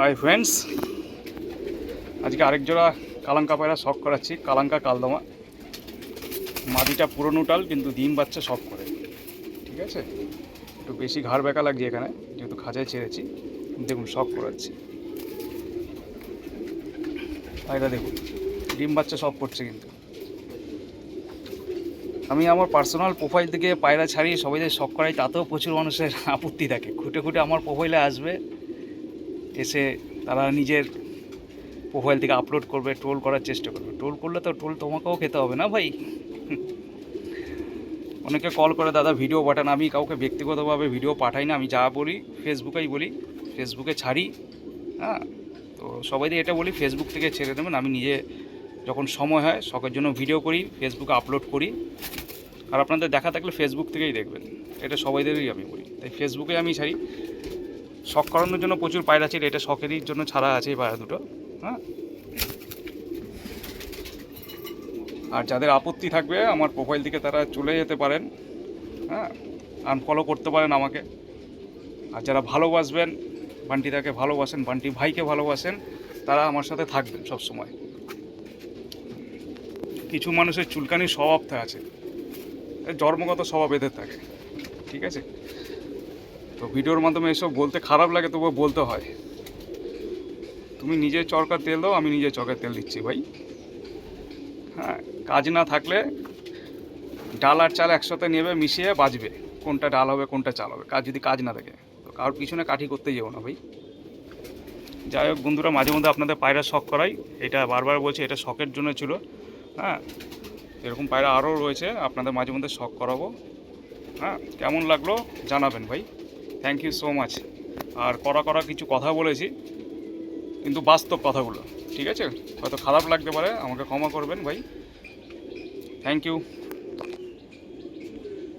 Hi friends, আজকে আরেক জোড়া কালাঙ্কা পায়রা শখ করাচ্ছি। কালাঙ্কা কালদমা, মাদিটা পুরো নুটাল কিন্তু ডিম বাচ্চা শখ করে। ঠিক আছে, একটু বেশি ঘাড় বেঁকা লাগছে এখানে, যেহেতু খাঁচায় ছেড়েছি। দেখুন শখ করাচ্ছি, পায়রা দেখুন ডিম বাচ্চা শখ করছে। কিন্তু আমি আমার পার্সোনাল প্রোফাইল থেকে পায়রা ছাড়িয়ে সবাইদের শখ করাই, তাতেও প্রচুর মানুষের আপত্তি থাকে। খুঁটে খুঁটে আমার প্রোফাইলে আসবে, এসে তারা নিজের প্রোফাইল থেকে আপলোড করবে, ট্রোল করার চেষ্টা করবে। ট্রোল করলে তো ট্রোল তোমাকেও খেতে হবে না ভাই। অনেকে কল করে, দাদা ভিডিও পাঠান। আমি কাউকে ব্যক্তিগতভাবে ভিডিও পাঠাই না, আমি যা বলি ফেসবুকেই বলি, ফেসবুকে ছাড়ি। হ্যাঁ, তো সবাইদের এটা বলি, ফেসবুক থেকে ছেড়ে দেবেন। আমি নিজে যখন সময় হয় শখের জন্য ভিডিও করি, ফেসবুকে আপলোড করি। আর আপনাদের দেখা থাকলে ফেসবুক থেকেই দেখবেন, এটা সবাইদেরই আমি বলি। তাই ফেসবুকে আমি ছাড়ি। শখ করানোর জন্য প্রচুর পায়রা ছিল, এটা শখেরই জন্য ছাড়া আছে এই পায়রা দুটো। হ্যাঁ, আর যাদের আপত্তি থাকবে আমার প্রোফাইল থেকে তারা চলে যেতে পারেন। হ্যাঁ, আনফলো করতে পারেন আমাকে। আর যারা ভালোবাসবেন, বান্টিদাকে ভালোবাসেন, বান্টি ভাইকে ভালোবাসেন, তারা আমার সাথে থাকবেন সব সময়। কিছু মানুষের চুলকানির স্বভাব আছে, জন্মগত স্বভাব এদের থাকে। ঠিক আছে, তো ভিডিওর মাধ্যমে এসব বলতে খারাপ লাগে, তবুও বলতে হয়। তুমি নিজে চরকার তেল দাও, আমি নিজে চরকার তেল দিচ্ছি ভাই। হ্যাঁ, কাজ না থাকলে ডাল আর চাল একসাথে নেবে, মিশিয়ে বাজবে কোনটা ডাল হবে কোনটা চাল হবে। যদি কাজ না থাকে তো কারোর পিছনে কাঠি করতে যেও না ভাই। যাই হোক বন্ধুরা, মাঝে মধ্যে আপনাদের পায়রা শখ করাই, এটা বারবার বলছি, এটা শখের জন্য ছিল। হ্যাঁ, এরকম পায়রা আরও রয়েছে, আপনাদের মাঝে মধ্যে শখ করাবো। হ্যাঁ, কেমন লাগলো জানাবেন ভাই। Thank you so much. আর করা কিছু কথা বলেছি, কিন্তু বাস্তব কথাগুলো। ঠিক আছে, হয়তো খারাপ লাগতে পারে, আমাকে ক্ষমা করবেন ভাই। Thank you.